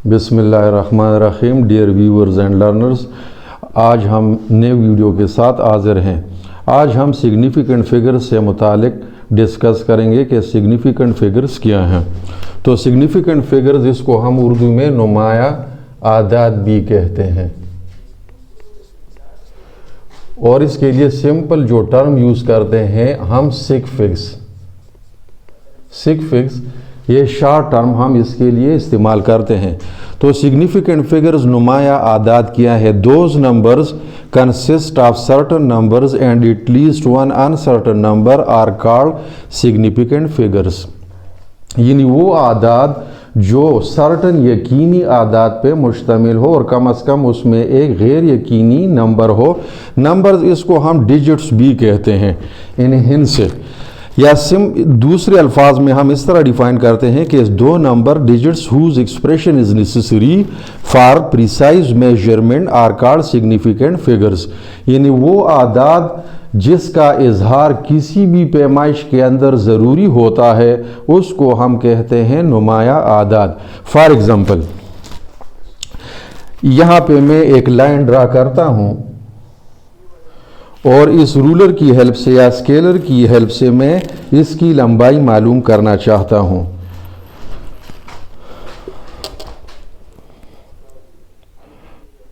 बिस्मिल्लाहिर्रहमानिर्रहीम। Dear viewers and learners, आज हम नए वीडियो के साथ हाजिर हैं। आज हम सिग्निफिकेंट फिगर्स से मुतालिक डिस्कस करेंगे कि सिग्निफिकेंट फिगर्स क्या हैं। तो सिग्निफिकेंट फिगर्स, इसको हम उर्दू में नुमाया आदाद भी कहते हैं, और इसके लिए सिंपल जो टर्म यूज़ करते हैं हम सिग फिग्स, ये शॉर्ट टर्म हम इसके लिए इस्तेमाल करते हैं। तो सिग्निफिकेंट फिगर्स नुमाया आदाद क्या है? Those numbers consist of certain numbers and at least one uncertain number are called significant figures. यानी वो आदाद जो सर्टन यकीनी आदाद पे मुश्तमिल हो और कम से कम उसमें एक गैर यकीनी नंबर हो। नंबर्स, इसको हम डिजिट्स भी कहते हैं इन हिंद से, या दूसरे अल्फाज में हम इस तरह डिफाइन करते हैं कि दो number digits whose expression is necessary for precise measurement are called significant figures. यानी वो आदाद जिसका इजहार किसी भी पैमाइश के अंदर ज़रूरी होता है उसको हम कहते हैं नुमाया आदाद। फॉर एग्ज़ाम्पल, यहाँ पे मैं एक लाइन ड्रा करता हूँ और इस रूलर की हेल्प से या स्केलर की हेल्प से मैं इसकी लंबाई मालूम करना चाहता हूँ।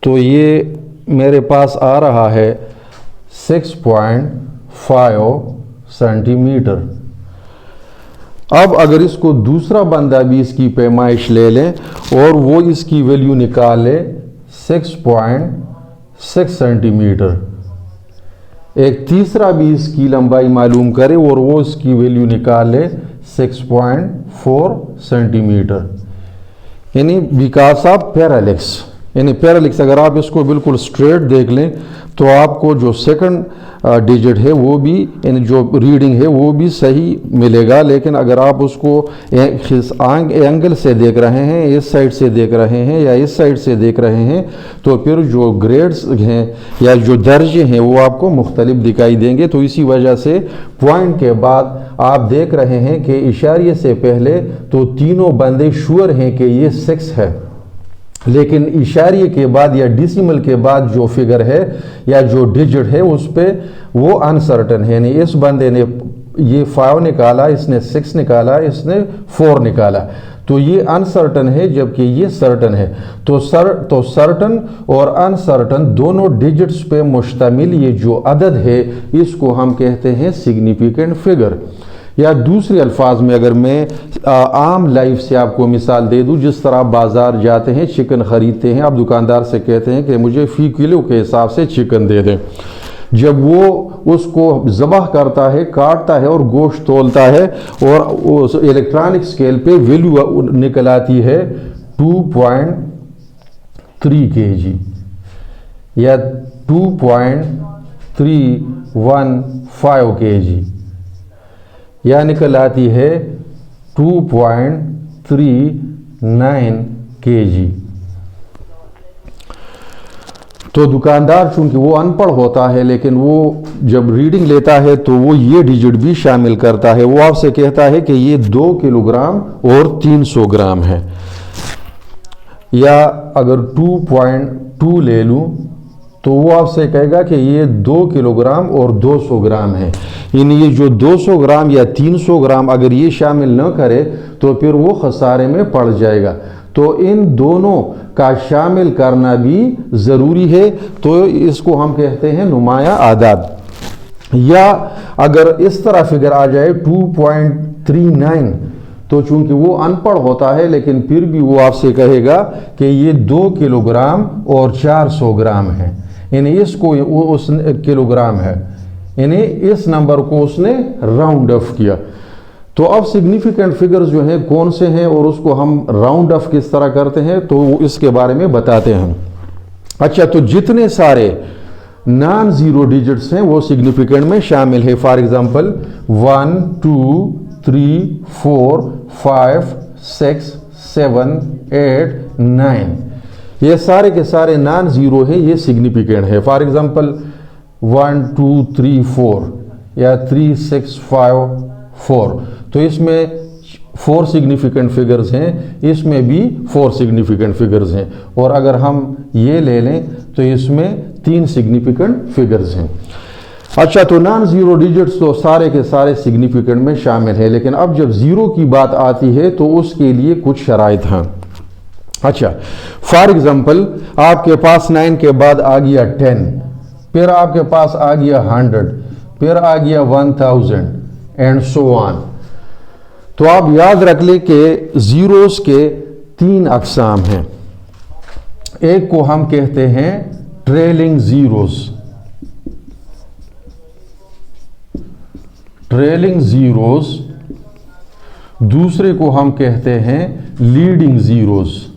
तो ये मेरे पास आ रहा है 6.5 सेंटीमीटर। अब अगर इसको दूसरा बंदा भी इसकी पैमाइश ले लें और वो इसकी वैल्यू निकाले 6.6 सेंटीमीटर, एक तीसरा भी इसकी लंबाई मालूम करे और वो इसकी वैल्यू निकाले 6.4 सेंटीमीटर, यानी बिकॉज ऑफ पैरालेक्स। यानी पैरालेक्स, अगर आप इसको बिल्कुल स्ट्रेट देख लें तो आपको जो सेकंड डिजिट है वो भी, यानी जो रीडिंग है वो भी सही मिलेगा। लेकिन अगर आप उसको एंगल से देख रहे हैं, इस साइड से देख रहे हैं या इस साइड से देख रहे हैं, तो फिर जो ग्रेड्स हैं या जो दर्जे हैं वो आपको मुख्तलिफ दिखाई देंगे। तो इसी वजह से पॉइंट के बाद आप देख रहे हैं कि इशारे से पहले तो तीनों बंदे श्योर हैं कि ये 6 है, लेकिन इशारे के बाद या डिसिमल के बाद जो फिगर है या जो डिजिट है उस पे वो अनसर्टन है। यानी इस बंदे ने ये 5 निकाला, इसने 6 निकाला, इसने 4 निकाला, तो ये अनसर्टन है जबकि ये सर्टन है। तो सर्टन और अनसर्टन दोनों डिजिट्स पे मुश्तमिल ये जो अदद है इसको हम कहते हैं सिग्निफिकेंट फिगर। या दूसरे अल्फाज में अगर मैं आम लाइफ से आपको मिसाल दे दूं, जिस तरह आप बाज़ार जाते हैं, चिकन ख़रीदते हैं, आप दुकानदार से कहते हैं कि मुझे फ़ी किलो के हिसाब से चिकन दे दें। जब वो उसको ज़बह करता है, काटता है और गोश्त तोलता है और उस इलेक्ट्रॉनिक स्केल पे वैल्यू निकल आती है 2.3 kg या 2.315 kg, या निकल आती है 2.39 kg। तो दुकानदार चूंकि वो अनपढ़ होता है, लेकिन वो जब रीडिंग लेता है तो वो ये डिजिट भी शामिल करता है। वो आपसे कहता है कि ये 2 किलोग्राम और 300 ग्राम है। या अगर 2.2 ले लूँ तो वो आपसे कहेगा कि ये 2 किलोग्राम और 200 ग्राम है। यानी ये जो 200 ग्राम या 300 ग्राम अगर ये शामिल न करे तो फिर वो खसारे में पड़ जाएगा। तो इन दोनों का शामिल करना भी ज़रूरी है, तो इसको हम कहते हैं नुमाया आदाद। या अगर इस तरह फिगर आ जाए 2.39, तो चूंकि वो अनपढ़ होता है लेकिन फिर भी वो आपसे कहेगा कि ये 2 किलोग्राम और 400 ग्राम है, यानी इसको वो उस किलोग्राम है, यानी इस नंबर को उसने राउंड ऑफ किया। तो अब सिग्निफिकेंट फिगर्स जो हैं कौन से हैं और उसको हम राउंड ऑफ किस तरह करते हैं तो इसके बारे में बताते हैं। अच्छा, तो जितने सारे नॉन ज़ीरो डिजिट्स हैं वो सिग्निफिकेंट में शामिल है। फॉर एग्जांपल 1 2 3 4 5 6 7 8 9, ये सारे के सारे नॉन ज़ीरो है, ये सिग्निफिकेंट है। फॉर एग्जांपल 1 2 3 4 या 3 6 5 4, तो इसमें 4 सिग्निफिकेंट फिगर्स हैं, इसमें भी 4 सिग्निफिकेंट फिगर्स हैं, और अगर हम ये ले लें तो इसमें 3 सिग्निफिकेंट फिगर्स हैं। अच्छा, तो नॉन जीरो डिजिट्स तो सारे के सारे सिग्निफिकेंट में शामिल है, लेकिन अब जब जीरो की बात आती है तो उसके लिए कुछ शराइत हैं। अच्छा, फॉर एग्जाम्पल आपके पास 9 के बाद आ गया 10, फिर आपके पास आ गया 100, फिर आ गया 1000 एंड सो ऑन। तो आप याद रख लें कि जीरोस के 3 अकसाम हैं। एक को हम कहते हैं ट्रेलिंग जीरोस, ट्रेलिंग जीरोस, दूसरे को हम कहते हैं लीडिंग जीरोस,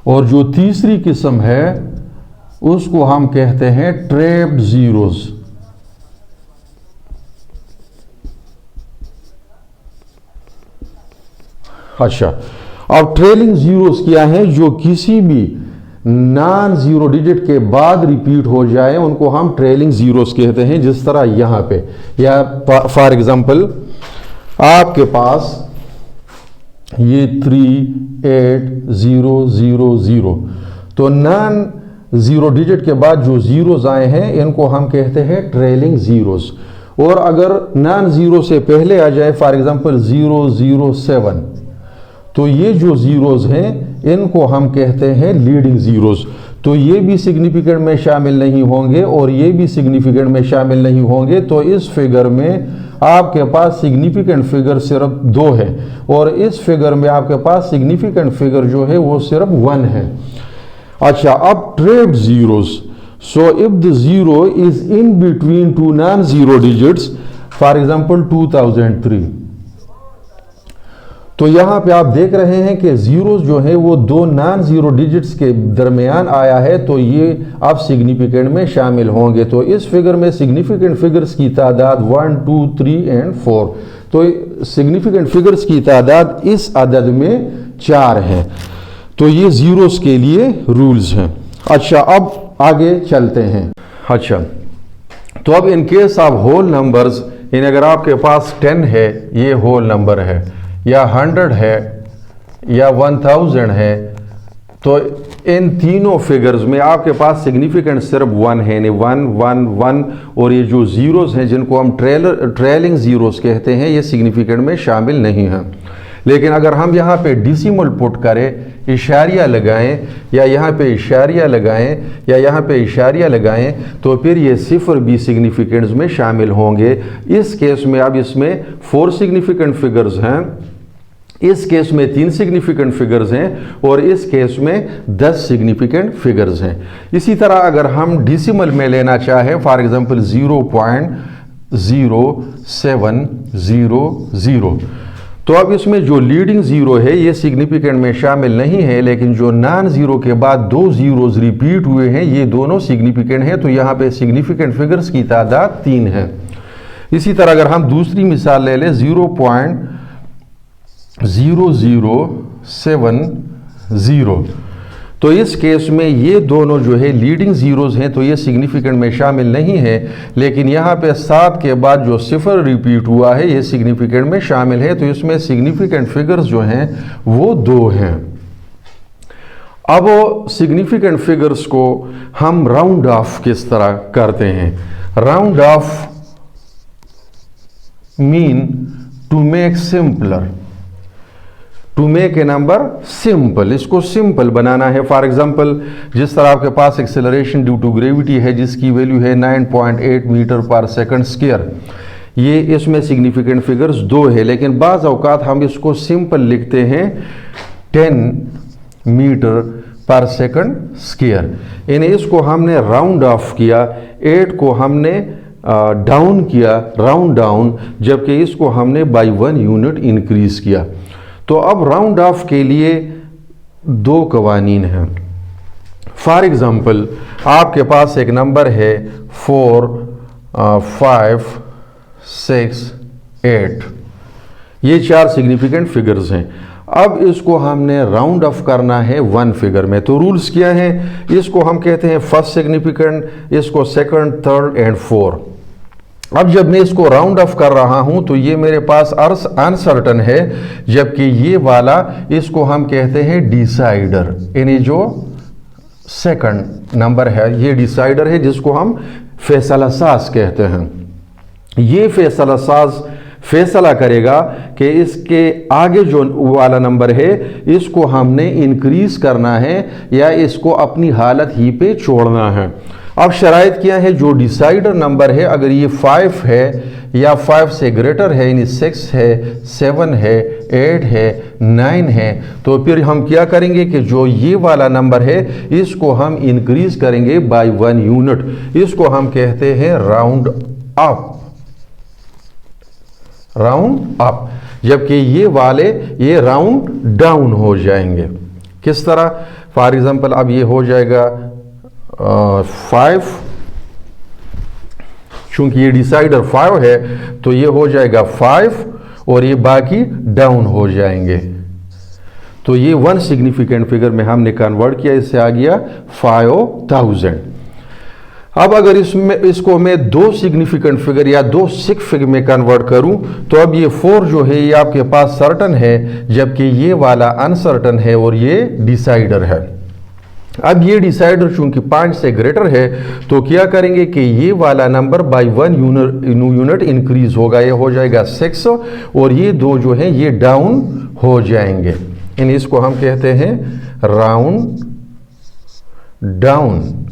और जो तीसरी किस्म है उसको हम कहते हैं ट्रैप्ड जीरोस। अच्छा, अब ट्रेलिंग जीरोस क्या है? जो किसी भी नॉन जीरो डिजिट के बाद रिपीट हो जाए उनको हम ट्रेलिंग जीरोस कहते हैं। जिस तरह यहां पे, या फॉर एग्जांपल आपके पास ये 38000, तो नॉन जीरो डिजिट के बाद जो जीरोस आए हैं इनको हम कहते हैं ट्रेलिंग जीरोस। और अगर नॉन जीरो से पहले आ जाए, फॉर एग्जांपल 007, तो ये जो जीरोस हैं इनको हम कहते हैं लीडिंग जीरोस। तो ये भी सिग्निफिकेंट में शामिल नहीं होंगे और ये भी सिग्निफिकेंट में शामिल नहीं होंगे। तो इस फिगर में आपके पास सिग्निफिकेंट फिगर सिर्फ 2 है, और इस फिगर में आपके पास सिग्निफिकेंट फिगर जो है वो सिर्फ 1 है। अच्छा, अब trapped zeros, so if the zero is in between 2 non zero digits, for example 2003, तो यहां पे आप देख रहे हैं कि जीरोस जो है वो 2 नॉन जीरो डिजिट्स के दरमियान आया है, तो ये अब सिग्निफिकेंट में शामिल होंगे। तो इस फिगर में सिग्निफिकेंट फिगर्स की तादाद 1, 2, 3 एंड 4, तो सिग्निफिकेंट फिगर्स की तादाद इस अदद में 4 है। तो ये जीरोस के लिए रूल्स हैं। अच्छा, अब आगे चलते हैं। अच्छा, तो अब in case of whole numbers, अगर आपके पास 10 है, ये होल नंबर है, या 100 है, या 1000 है, तो इन तीनों फिगर्स में आपके पास सिग्निफिकेंट सिर्फ 1 है, यानी 1 1 1, और ये जो जीरोस हैं जिनको हम ट्रेलिंग जीरोस कहते हैं ये सिग्निफिकेंट में शामिल नहीं हैं। लेकिन अगर हम यहाँ पे डिसिमल पुट करें, इशारिया लगाएं, या यहाँ पे इशारिया लगाएं, या यहाँ पे इशारिया लगाएं, तो फिर ये सिफर भी सिग्निफिकेंट्स में शामिल होंगे। इस केस में अब इसमें 4 सिग्निफिकेंट फिगर्स हैं, इस केस में 3 सिग्निफिकेंट फिगर्स हैं, और इस केस में 10 सिग्निफिकेंट फिगर्स हैं। इसी तरह अगर हम डिसिमल में लेना चाहें, फॉर एग्जांपल 0.0700, तो अब इसमें जो लीडिंग जीरो है ये सिग्निफिकेंट में शामिल नहीं है, लेकिन जो नॉन जीरो के बाद 2 जीरोस रिपीट हुए हैं ये दोनों सिग्निफिकेंट हैं। तो यहाँ पे सिग्निफिकेंट फिगर्स की तादाद 3 है। इसी तरह अगर हम दूसरी मिसाल ले लें 0.0070, तो इस केस में ये दोनों जो है लीडिंग जीरोस हैं, तो ये सिग्निफिकेंट में शामिल नहीं है, लेकिन यहाँ पे 7 के बाद जो सिफर रिपीट हुआ है ये सिग्निफिकेंट में शामिल है। तो इसमें सिग्निफिकेंट फिगर्स जो हैं वो 2 हैं। अब सिग्निफिकेंट फिगर्स को हम राउंड ऑफ किस तरह करते हैं? Round off mean to make simpler, to make a number simple, इसको सिंपल बनाना है। फॉर एग्जांपल जिस तरह आपके पास एक्सेलरेशन ड्यू टू ग्रेविटी है जिसकी वैल्यू है 9.8 मीटर पर सेकंड स्क्वायर, ये इसमें सिग्निफिकेंट फिगर्स 2 है, लेकिन बाज़ औकात हम इसको सिंपल लिखते हैं 10 मीटर पर सेकंड स्क्वायर। यानी इसको हमने राउंड ऑफ किया, 8 को हमने डाउन किया, राउंड डाउन, जबकि इसको हमने बाई 1 यूनिट इंक्रीज किया। तो अब राउंड ऑफ के लिए 2 कवानीन हैं। फॉर एग्जांपल आपके पास एक नंबर है 4, 5, 6, 8, ये 4 सिग्निफिकेंट फिगर्स हैं। अब इसको हमने राउंड ऑफ करना है 1 फिगर में। तो रूल्स क्या हैं? इसको हम कहते हैं फर्स्ट सिग्निफिकेंट, इसको सेकंड, थर्ड एंड 4। अब जब मैं इसको राउंड ऑफ कर रहा हूं तो ये मेरे पास अनसर्टन है, जबकि ये वाला इसको हम कहते हैं डिसाइडर, यानी जो सेकंड नंबर है ये डिसाइडर है, जिसको हम फैसला साज कहते हैं। ये फैसला साज फैसला करेगा कि इसके आगे जो वाला नंबर है इसको हमने इंक्रीज करना है या इसको अपनी हालत ही पे छोड़ना है। अब शराइत क्या है, जो डिसाइडर नंबर है अगर ये 5 है या 5 से ग्रेटर है, यानी 6 है, 7 है, 8 है, 9 है, तो फिर हम क्या करेंगे कि जो ये वाला नंबर है इसको हम इंक्रीज करेंगे बाय 1 यूनिट। इसको हम कहते हैं राउंड अप, राउंड अप। जबकि ये वाले ये राउंड डाउन हो जाएंगे। किस तरह, फॉर एग्जांपल अब ये हो जाएगा 5, चूंकि ये डिसाइडर 5 है तो ये हो जाएगा 5 और ये बाकी डाउन हो जाएंगे। तो ये 1 सिग्निफिकेंट फिगर में हमने कन्वर्ट किया, इससे आ गया 5000। अब अगर इसको मैं 2 सिग्निफिकेंट फिगर या 2 सिक फिगर में कन्वर्ट करूं तो अब ये 4 जो है ये आपके पास सर्टन है, जबकि ये वाला अनसर्टन है और ये डिसाइडर है। अब ये डिसाइडर चूंकि 5 से ग्रेटर है तो क्या करेंगे कि ये वाला नंबर बाय 1 यूनिट इंक्रीज होगा, ये हो जाएगा 6 और ये 2 जो है ये डाउन हो जाएंगे। इन इसको हम कहते हैं राउंड डाउन।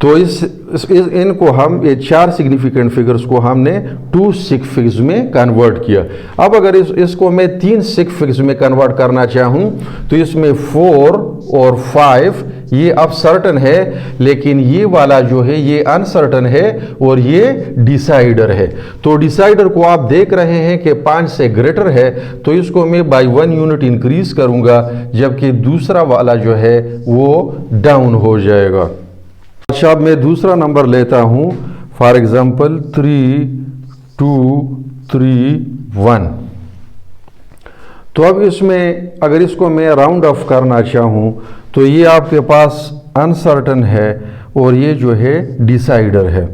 तो इनको हम ये 4 सिग्निफिकेंट फिगर्स को हमने 2 सिक फिगर्स में कन्वर्ट किया। अब अगर इसको मैं 3 सिक फिगर्स में कन्वर्ट करना चाहूं तो इसमें 4 और 5 ये अब सर्टन है, लेकिन ये वाला जो है ये अनसर्टन है और ये डिसाइडर है। तो डिसाइडर को आप देख रहे हैं कि 5 से ग्रेटर है तो इसको मैं बाय 1 यूनिट इंक्रीज करूंगा, जबकि दूसरा वाला जो है वो डाउन हो जाएगा। अच्छा, अब मैं दूसरा नंबर लेता हूं, फॉर एग्जाम्पल 3, 2, 3, 1। तो अब इसमें अगर इसको मैं राउंड ऑफ करना चाहूं तो ये आपके पास अनसर्टन है और ये जो है डिसाइडर है।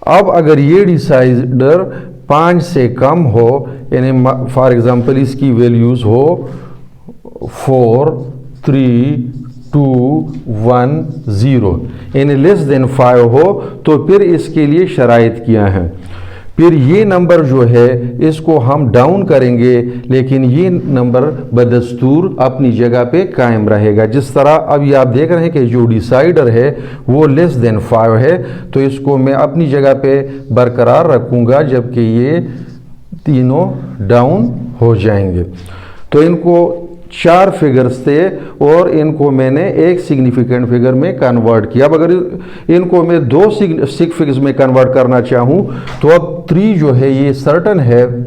अब अगर ये डिसाइडर 5 से कम हो, यानी फॉर एग्जाम्पल इसकी वैल्यूज हो 4, 3, 2, 1, 0, यानी लेस देन 5 हो, तो फिर इसके लिए शराइत किया है। फिर ये नंबर जो है इसको हम डाउन करेंगे, लेकिन ये नंबर बदस्तूर अपनी जगह पे कायम रहेगा। जिस तरह अभी आप देख रहे हैं कि जो डिसाइडर है वो लेस देन 5 है, तो इसको मैं अपनी जगह पे बरकरार रखूँगा, जबकि ये तीनों डाउन हो जाएंगे। तो इनको 4 फिगर्स थे और इनको मैंने 1 सिग्निफिकेंट फिगर में कन्वर्ट किया। अब अगर इनको मैं 2 सिक फिगर्स में कन्वर्ट करना चाहूँ तो अब 3 जो है ये सर्टन है,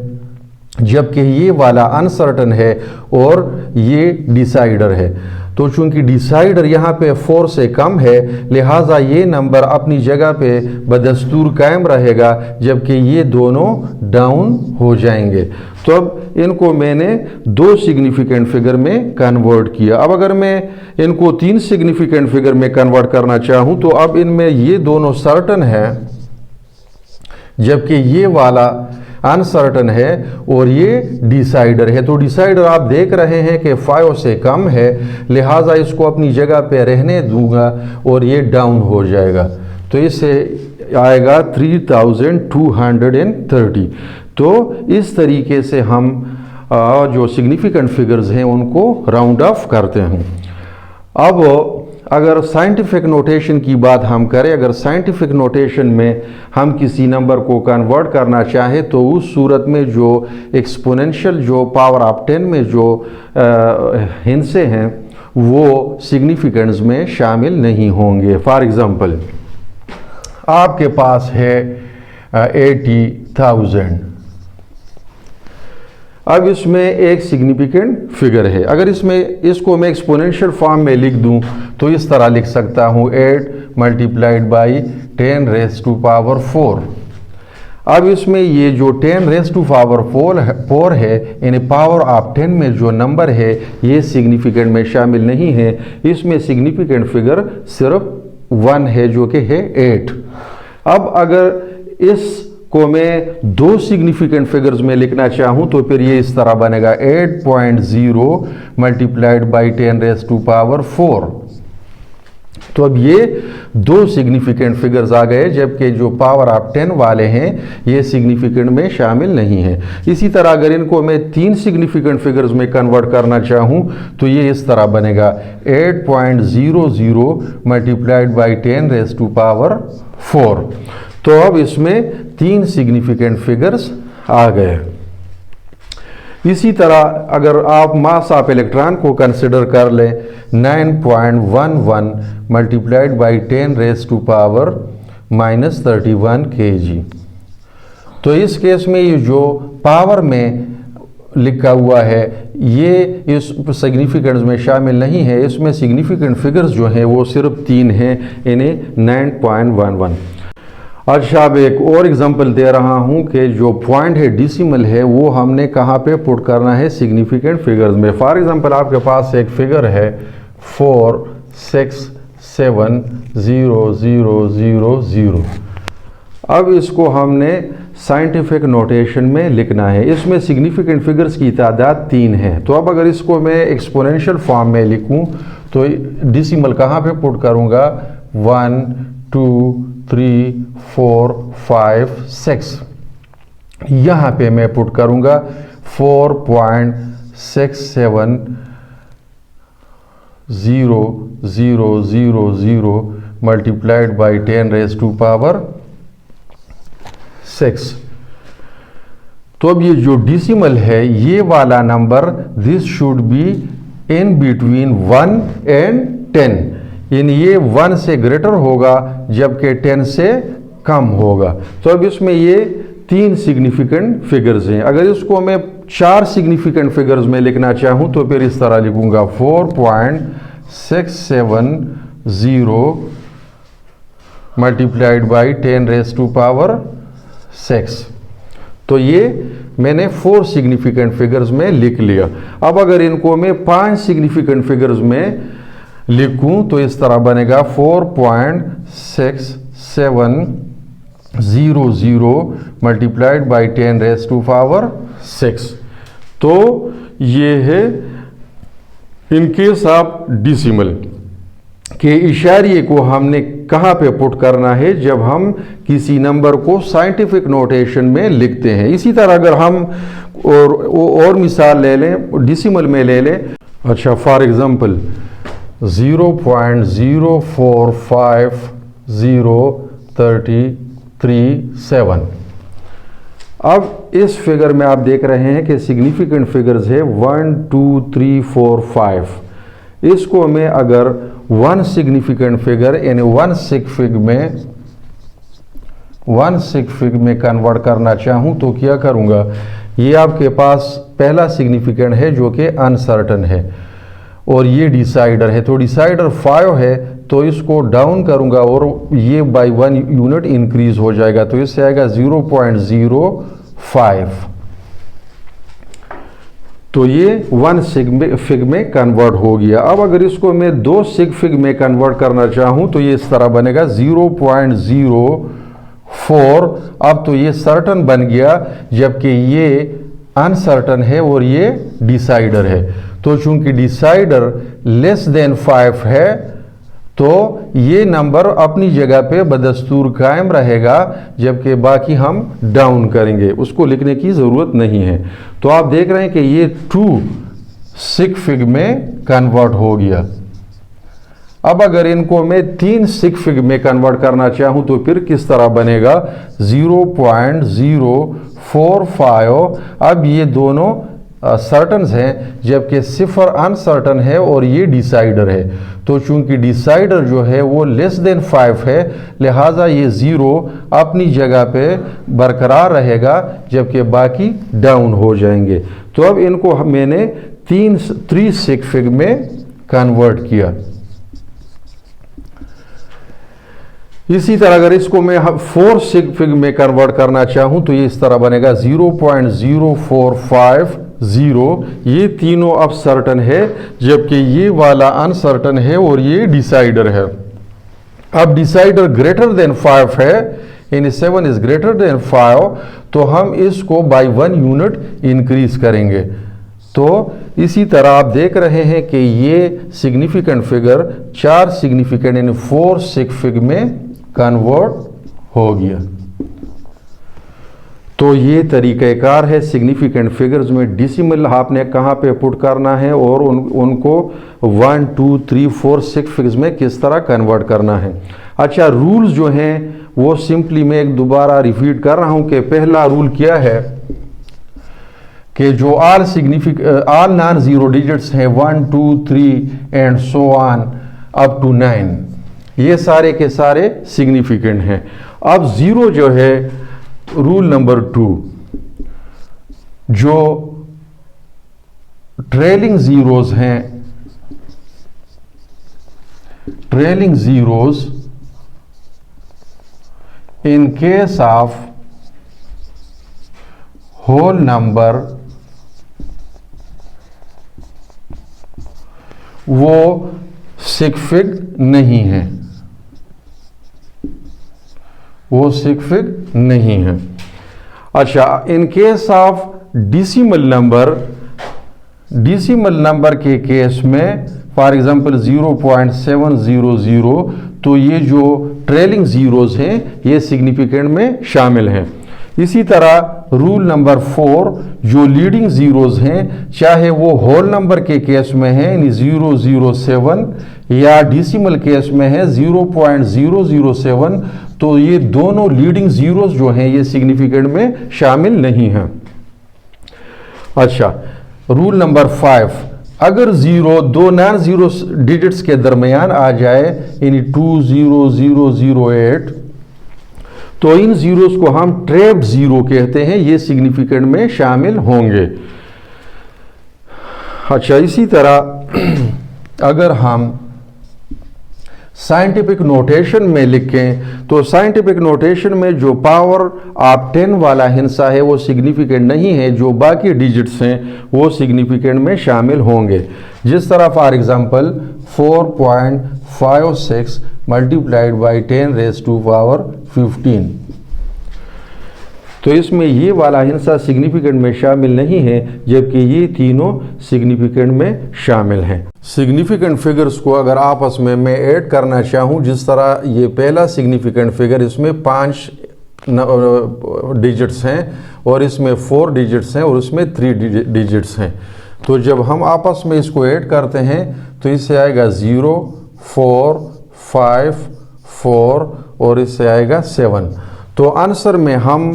जबकि ये वाला अनसर्टन है और ये डिसाइडर है। तो चूंकि डिसाइडर यहाँ पे 4 से कम है, लिहाजा ये नंबर अपनी जगह पे बदस्तूर कायम रहेगा, जबकि ये दोनों डाउन हो जाएंगे। तो अब इनको मैंने 2 सिग्निफिकेंट फिगर में कन्वर्ट किया। अब अगर मैं इनको 3 सिग्निफिकेंट फिगर में कन्वर्ट करना चाहूँ तो अब इनमें ये दोनों सर्टन है, जबकि ये वाला अनसर्टन है और ये डिसाइडर है। तो डिसाइडर आप देख रहे हैं कि 5 से कम है, लिहाजा इसको अपनी जगह पे रहने दूंगा और ये डाउन हो जाएगा। तो इससे आएगा 3230। तो इस तरीके से हम जो सिग्निफिकेंट फिगर्स हैं उनको राउंड ऑफ करते हैं। अब अगर साइंटिफिक नोटेशन की बात हम करें, अगर साइंटिफिक नोटेशन में हम किसी नंबर को कन्वर्ट करना चाहें तो उस सूरत में जो एक्सपोनेंशियल जो पावर ऑफ 10 में जो हिस्से हैं वो सिग्निफिकेंस में शामिल नहीं होंगे। फॉर एग्जांपल आपके पास है 80,000। अब इसमें एक सिग्निफिकेंट फिगर है। अगर इसको मैं एक्सपोनेंशियल फॉर्म में लिख दूं तो इस तरह लिख सकता हूं 8 multiplied by 10 raise to power 4। अब इसमें ये जो 10 रेज़ टू पावर 4 है, यानी पावर ऑफ 10 में जो नंबर है ये सिग्निफिकेंट में शामिल नहीं है। इसमें सिग्निफिकेंट फिगर सिर्फ 1 है जो कि है 8। अब अगर इसको मैं दो सिग्निफिकेंट फिगर्स में लिखना चाहूं तो फिर ये इस तरह बनेगा 8.0 मल्टीप्लाइड बाई 10⁴। तो अब ये दो सिग्निफिकेंट फिगर्स आ गए, जबकि जो पावर ऑफ 10 वाले हैं ये सिग्निफिकेंट में शामिल नहीं है। इसी तरह अगर इनको मैं तीन सिग्निफिकेंट फिगर्स में कन्वर्ट करना चाहूं तो ये इस तरह बनेगा 8.00 मल्टीप्लाइड बाई 10⁴। तो अब इसमें तीन सिग्निफिकेंट फिगर्स आ गए। इसी तरह अगर आप मास ऑफ इलेक्ट्रॉन को कंसिडर कर लें 9.11 मल्टीप्लाइड बाई 10⁻31 kg, तो इस केस में ये जो पावर में लिखा हुआ है ये इस सिग्निफिकेंस में शामिल नहीं है। इसमें सिग्निफिकेंट फिगर्स जो हैं वो सिर्फ तीन हैं, इन्हें 9.11। अच्छा, अब एक और एग्जांपल दे रहा हूं कि जो पॉइंट है डेसिमल है वो हमने कहाँ पे पुट करना है सिग्निफिकेंट फिगर्स में। फॉर एग्जांपल आपके पास एक फिगर है 4670000। अब इसको हमने साइंटिफिक नोटेशन में लिखना है। इसमें सिग्निफिकेंट फिगर्स की तादाद 3 है। तो अब अगर इसको मैं एक्सपोनेंशियल फॉर्म में लिखूं तो डेसिमल कहाँ पे पुट करूंगा 1 2 3 4 5 6। यहाँ पे मैं पुट करूंगा 4.670000 मल्टीप्लाइड बाई 10⁻6। तो अब ये जो डेसिमल है ये वाला number this should be in between 1 and 10, यानी ये 1 से ग्रेटर होगा जबकि 10 से कम होगा। तो अब इसमें ये तीन सिग्निफिकेंट फिगर्स हैं। अगर इसको मैं चार सिग्निफिकेंट फिगर्स में लिखना चाहूं तो फिर इस तरह लिखूंगा 4.670 मल्टीप्लाइड बाई 10⁻6। तो ये मैंने 4 सिग्निफिकेंट फिगर्स में लिख लिया। अब अगर इनको मैं 5 सिग्निफिकेंट फिगर्स में लिखूं तो इस तरह बनेगा 4.6700 मल्टीप्लाइड बाई 10⁻6। तो ये है इन केस ऑफ डेसिमल के इशारे को हमने कहाँ पे पुट करना है जब हम किसी नंबर को साइंटिफिक नोटेशन में लिखते हैं। इसी तरह अगर हम और मिसाल ले लें, डेसिमल में ले लें। अच्छा, फॉर एग्जांपल 0.045037। अब इस फिगर में आप देख रहे हैं कि सिग्निफिकेंट फिगर्स है 1 2 3 4 5। इसको मैं अगर 1 सिग्निफिकेंट फिगर यानी 1 सिग फिग में कन्वर्ट करना चाहूं तो क्या करूंगा, ये आपके पास पहला सिग्निफिकेंट है जो कि अनसर्टन है और ये डिसाइडर है। तो डिसाइडर 5 है तो इसको डाउन करूंगा और ये बाय 1 यूनिट इंक्रीज हो जाएगा, तो इससे आएगा 0.05। तो ये 1 सिग फिग में कन्वर्ट हो गया। अब अगर इसको मैं 2 सिग फिग में कन्वर्ट करना चाहूं तो ये इस तरह बनेगा 0.04। अब तो ये सर्टन बन गया जबकि ये अनसर्टन है और ये डिसाइडर है। तो चूंकि डिसाइडर लेस देन 5 है तो ये नंबर अपनी जगह पे बदस्तूर कायम रहेगा, जबकि बाकी हम डाउन करेंगे, उसको लिखने की ज़रूरत नहीं है। तो आप देख रहे हैं कि ये 2 सिग फिग में कन्वर्ट हो गया। अब अगर इनको मैं 3 सिग फिग में कन्वर्ट करना चाहूं तो फिर किस तरह बनेगा 0.045। अब ये दोनों सर्टन्स हैं जबकि 0 अनसर्टन है और ये डिसाइडर है। तो चूंकि डिसाइडर जो है वो लेस देन 5 है लिहाजा ये 0 अपनी जगह पे बरकरार रहेगा जबकि बाकी डाउन हो जाएंगे। तो अब इनको मैंने 3 सिग फिग में कन्वर्ट किया। इसी तरह अगर इसको मैं 4 सिग फिग में कन्वर्ट करना चाहूं तो ये इस तरह बनेगा 0.0450। ये तीनों अब सर्टन है जबकि ये वाला अनसर्टन है और ये डिसाइडर है। अब डिसाइडर ग्रेटर देन 5 है यानी 7 इज ग्रेटर देन 5, तो हम इसको बाय 1 यूनिट इंक्रीज करेंगे। तो इसी तरह आप देख रहे हैं कि ये सिग्निफिकेंट फिगर 4 सिग्निफिकेंट यानी 4 सिग फिग में कन्वर्ट हो गया। तो ये तरीक़ाकार है सिग्निफिकेंट फिगर्स में डिसिमल आपने कहाँ पे पुट करना है और उनको 1, 2, 3, 4, 6 फिग्स में किस तरह कन्वर्ट करना है। अच्छा, रूल्स जो हैं वो सिंपली मैं एक दोबारा रिपीट कर रहा हूँ कि पहला रूल क्या है कि जो ऑल नॉन ज़ीरो डिजिट्स हैं 1, 2, 3 and so on up to 9, ये सारे के सारे सिग्निफिकेंट हैं। अब ज़ीरो जो है, रूल नंबर 2, जो ट्रेलिंग ज़ीरोज़ हैं, trailing zeros in case of whole number वो सिग फिग नहीं है, वो सिग फिग नहीं है। अच्छा, इन केस ऑफ डिसिमल नंबर के केस में फॉर एग्जांपल 0.700, तो ये जो ट्रेलिंग ज़ीरोज़ हैं ये सिग्निफिकेंट में शामिल हैं। इसी तरह रूल नंबर 4, जो लीडिंग ज़ीरोज़ हैं चाहे वो होल नंबर के केस में है यानी 007 या डिसिमल केस में है 0.007, तो ये दोनों लीडिंग ज़ीरोज़ जो हैं ये सिग्निफिकेंट में शामिल नहीं हैं। अच्छा, रूल नंबर 5, अगर ज़ीरो दो नॉन ज़ीरो डिजिट्स के दरमियान आ जाए यानी 20008, तो इन ज़ीरोज़ को हम ट्रैप्ड ज़ीरो कहते हैं, ये सिग्निफिकेंट में शामिल होंगे। अच्छा, इसी तरह अगर हम साइंटिफिक नोटेशन में लिखें तो साइंटिफिक नोटेशन में जो पावर ऑफ 10 वाला हिस्सा है वो सिग्निफिकेंट नहीं है, जो बाकी डिजिट्स हैं वो सिग्निफिकेंट में शामिल होंगे। जिस तरह फॉर एग्जांपल 4.56 मल्टीप्लाइड बाई 10⁻15, तो इसमें ये वाला हिस्सा सिग्निफिकेंट में शामिल नहीं है, जबकि ये तीनों सिग्निफिकेंट में शामिल हैं। सिग्निफिकेंट फिगर्स को अगर आपस में मैं ऐड करना चाहूँ, जिस तरह ये पहला सिग्निफिकेंट फिगर, इसमें 5 डिजिट्स हैं और इसमें 4 डिजिट्स हैं और इसमें 3 डिजिट्स हैं, तो जब हम आपस में इसको ऐड करते हैं तो इससे आएगा 0, 4, 5, 4 और इससे आएगा 7। तो आंसर में हम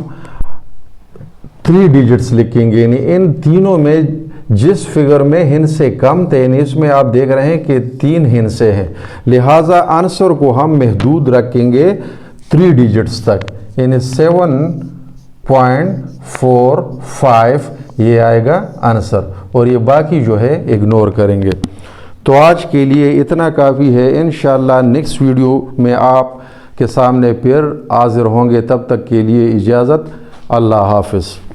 3 डिजिट्स लिखेंगे, यानी इन तीनों में जिस फिगर में हिस्से कम थे, यानी इसमें आप देख रहे हैं कि 3 हिस्से हैं, लिहाजा आंसर को हम महदूद रखेंगे 3 डिजिट्स तक, यानी 7.45 ये आएगा आंसर, और ये बाकी जो है इग्नोर करेंगे। तो आज के लिए इतना काफ़ी है। इंशाअल्लाह नेक्स्ट वीडियो में आप के सामने फिर हाजिर होंगे, तब तक के लिए इजाज़त। अल्लाह हाफ़िज़।